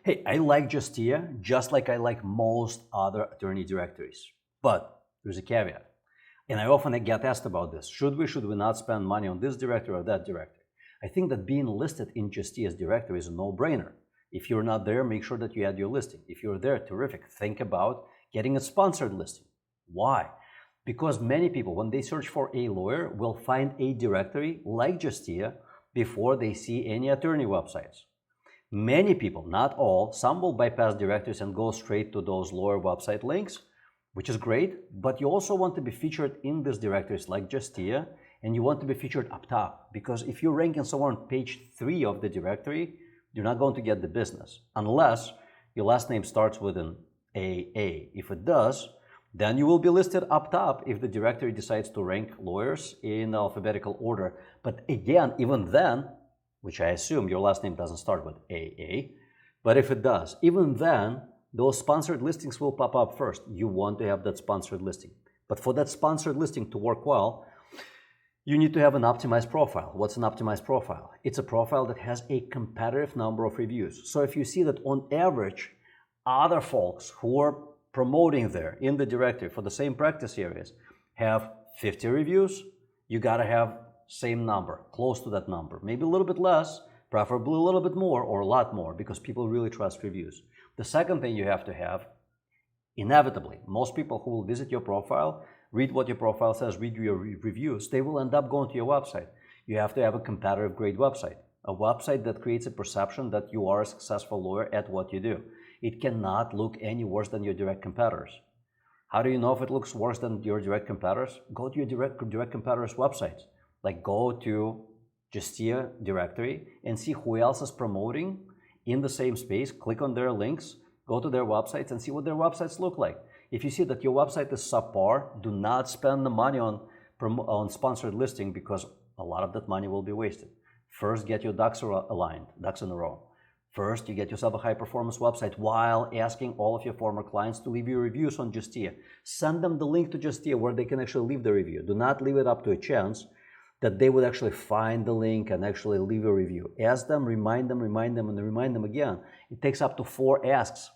Hey, I like Justia just like I like most other attorney directories. But there's a caveat. And I often get asked about this. Should we not spend money on this directory or that directory? I think that being listed in Justia's directory is a no-brainer. If you're not there, make sure that you add your listing. If you're there, terrific. Think about getting a sponsored listing. Why? Because many people, when they search for a lawyer, will find a directory like Justia before they see any attorney websites. Many people, not all, some will bypass directories and go straight to those lawyer website links, which is great, but you also want to be featured in these directories like Justia, and you want to be featured up top, because if you're ranking somewhere on page 3 of the directory, you're not going to get the business, unless your last name starts with an AA. If it does, then you will be listed up top if the directory decides to rank lawyers in alphabetical order. But again, even then, which I assume your last name doesn't start with AA, but if it does, even then, those sponsored listings will pop up first. You want to have that sponsored listing. But for that sponsored listing to work well, you need to have an optimized profile. What's an optimized profile? It's a profile that has a competitive number of reviews. So if you see that on average, other folks who are promoting there in the directory for the same practice areas have 50 reviews, you gotta have same number, close to that number, maybe a little bit less, preferably a little bit more or a lot more, because people really trust reviews. The second thing you have to have, inevitably, most people who will visit your profile, read what your profile says, read your reviews, they will end up going to your website. You have to have a competitive grade website, a website that creates a perception that you are a successful lawyer at what you do. It cannot look any worse than your direct competitors. How do you know if it looks worse than your direct competitors? Go to your direct competitors' websites. Like go to Justia directory and see who else is promoting in the same space. Click on their links, go to their websites and see what their websites look like. If you see that your website is subpar, do not spend the money on sponsored listing, because a lot of that money will be wasted. First, get your ducks aligned, ducks in a row. First, you get yourself a high-performance website while asking all of your former clients to leave you reviews on Justia. Send them the link to Justia where they can actually leave the review. Do not leave it up to a chance that they would actually find the link and actually leave a review. Ask them, remind them, and remind them again. It takes up to 4 asks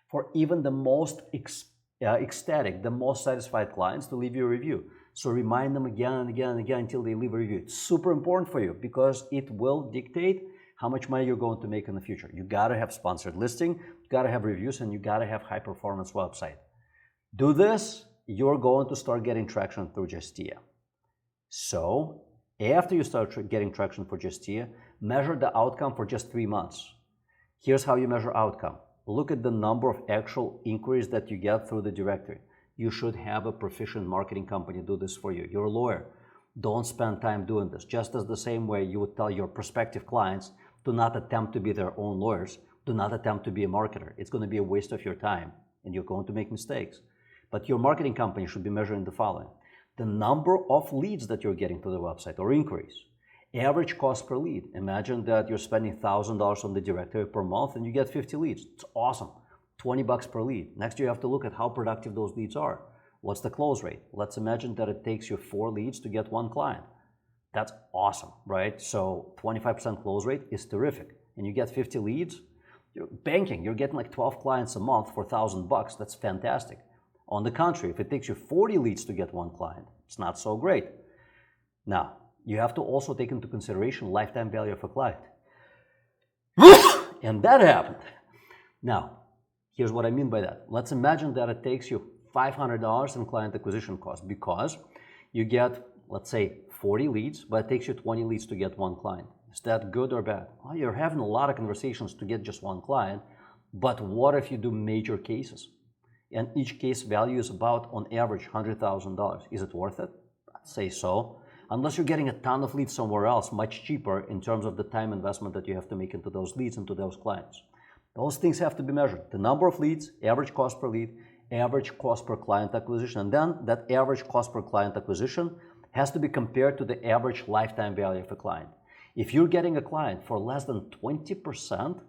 for even the most ecstatic, the most satisfied clients to leave you a review. So remind them again and again and again until they leave a review. It's super important for you because it will dictate how much money you're going to make in the future. You gotta have sponsored listing, you gotta have reviews, and you gotta have high performance website. Do this, you're going to start getting traction through Justia. So after you start getting traction for Justia, measure the outcome for just 3 months. Here's how you measure outcome. Look at the number of actual inquiries that you get through the directory. You should have a proficient marketing company do this for you. You're a lawyer. Don't spend time doing this. Just as the same way you would tell your prospective clients, do not attempt to be their own lawyers. Do not attempt to be a marketer. It's going to be a waste of your time and you're going to make mistakes. But your marketing company should be measuring the following: the number of leads that you're getting to the website or inquiries, average cost per lead. Imagine that you're spending $1,000 on the directory per month and you get 50 leads. It's awesome. $20 per lead. Next, you have to look at how productive those leads are. What's the close rate? Let's imagine that it takes you 4 leads to get 1 client. That's awesome, right? So 25% close rate is terrific. And you get 50 leads, you're banking, you're getting like 12 clients a month for $1,000. That's fantastic. On the contrary, if it takes you 40 leads to get 1 client, it's not so great. Now, you have to also take into consideration lifetime value of a client. And that happened. Now, here's what I mean by that. Let's imagine that it takes you $500 in client acquisition cost because you get, let's say, 40 leads, but it takes you 20 leads to get 1 client. Is that good or bad? Well, you're having a lot of conversations to get just 1 client, but what if you do major cases? And each case value is about, on average, $100,000. Is it worth it? I'd say so. Unless you're getting a ton of leads somewhere else, much cheaper in terms of the time investment that you have to make into those leads and to those clients. Those things have to be measured. The number of leads, average cost per lead, average cost per client acquisition, and then that average cost per client acquisition has to be compared to the average lifetime value of a client. If you're getting a client for less than 20%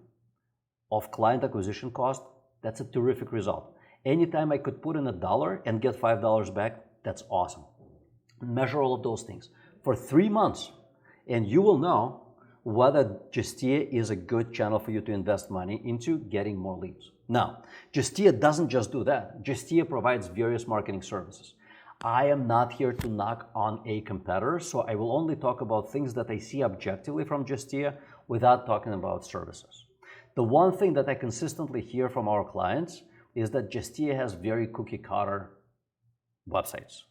of client acquisition cost, that's a terrific result. Anytime I could put in $1 and get $5 back, that's awesome. Measure all of those things for 3 months, and you will know whether Justia is a good channel for you to invest money into getting more leads. Now, Justia doesn't just do that. Justia provides various marketing services. I am not here to knock on a competitor, so I will only talk about things that I see objectively from Justia without talking about services. The one thing that I consistently hear from our clients is that Justia has very cookie cutter websites.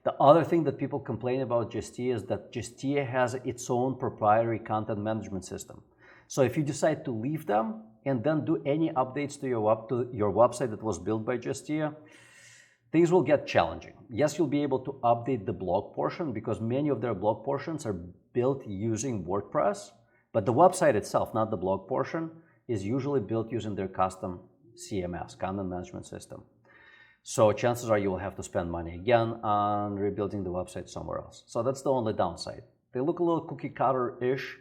The other thing that people complain about Justia is that Justia has its own proprietary content management system. So if you decide to leave them and then do any updates to your website that was built by Justia, things will get challenging. Yes, you'll be able to update the blog portion because many of their blog portions are built using WordPress, but the website itself, not the blog portion, is usually built using their custom CMS, content management system. So chances are you will have to spend money again on rebuilding the website somewhere else. So that's the only downside. They look a little cookie cutter-ish,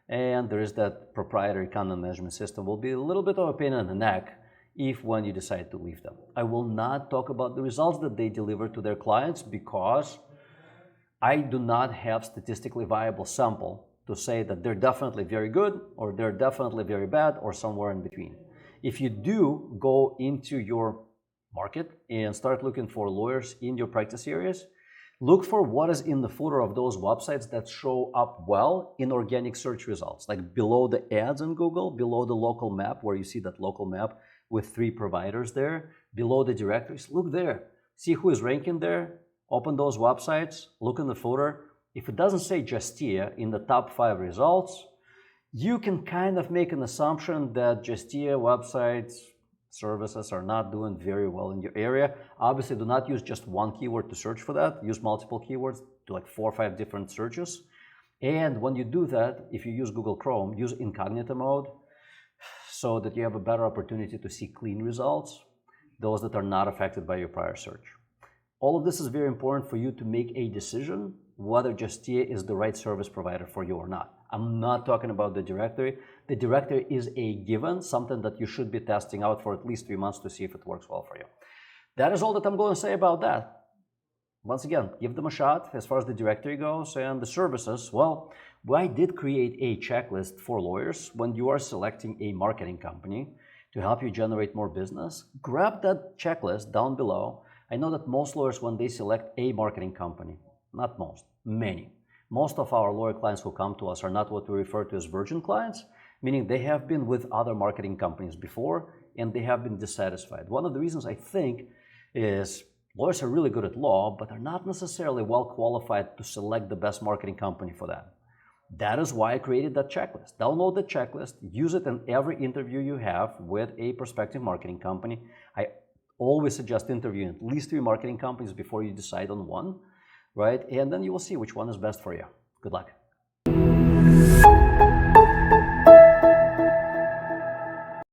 and there is that proprietary content management system will be a little bit of a pain in the neck when you decide to leave them. I will not talk about the results that they deliver to their clients because I do not have statistically viable sample to say that they're definitely very good or they're definitely very bad or somewhere in between. If you do go into your market and start looking for lawyers in your practice areas, look for what is in the footer of those websites that show up well in organic search results, like below the ads in Google, below the local map where you see that local map with 3 providers there, below the directories. Look there, see who is ranking there, open those websites, look in the footer. If it doesn't say Justia in the top 5 results, you can kind of make an assumption that Justia websites, services are not doing very well in your area. Obviously, do not use just one keyword to search for that. Use multiple keywords, do like 4 or 5 different searches. And when you do that, if you use Google Chrome, use incognito mode so that you have a better opportunity to see clean results, those that are not affected by your prior search. All of this is very important for you to make a decision whether Justia is the right service provider for you or not. I'm not talking about the directory. The directory is a given, something that you should be testing out for at least 3 months to see if it works well for you. That is all that I'm going to say about that. Once again, give them a shot as far as the directory goes, and the services, well, I did create a checklist for lawyers when you are selecting a marketing company to help you generate more business. Grab that checklist down below. I know that most lawyers, when they select a marketing company, not most, many. Most of our lawyer clients who come to us are not what we refer to as virgin clients, meaning they have been with other marketing companies before and they have been dissatisfied. One of the reasons I think is lawyers are really good at law, but are not necessarily well qualified to select the best marketing company for that. That is why I created that checklist. Download the checklist, use it in every interview you have with a prospective marketing company. I always suggest interviewing at least 3 marketing companies before you decide on one, right? And then you will see which one is best for you. Good luck.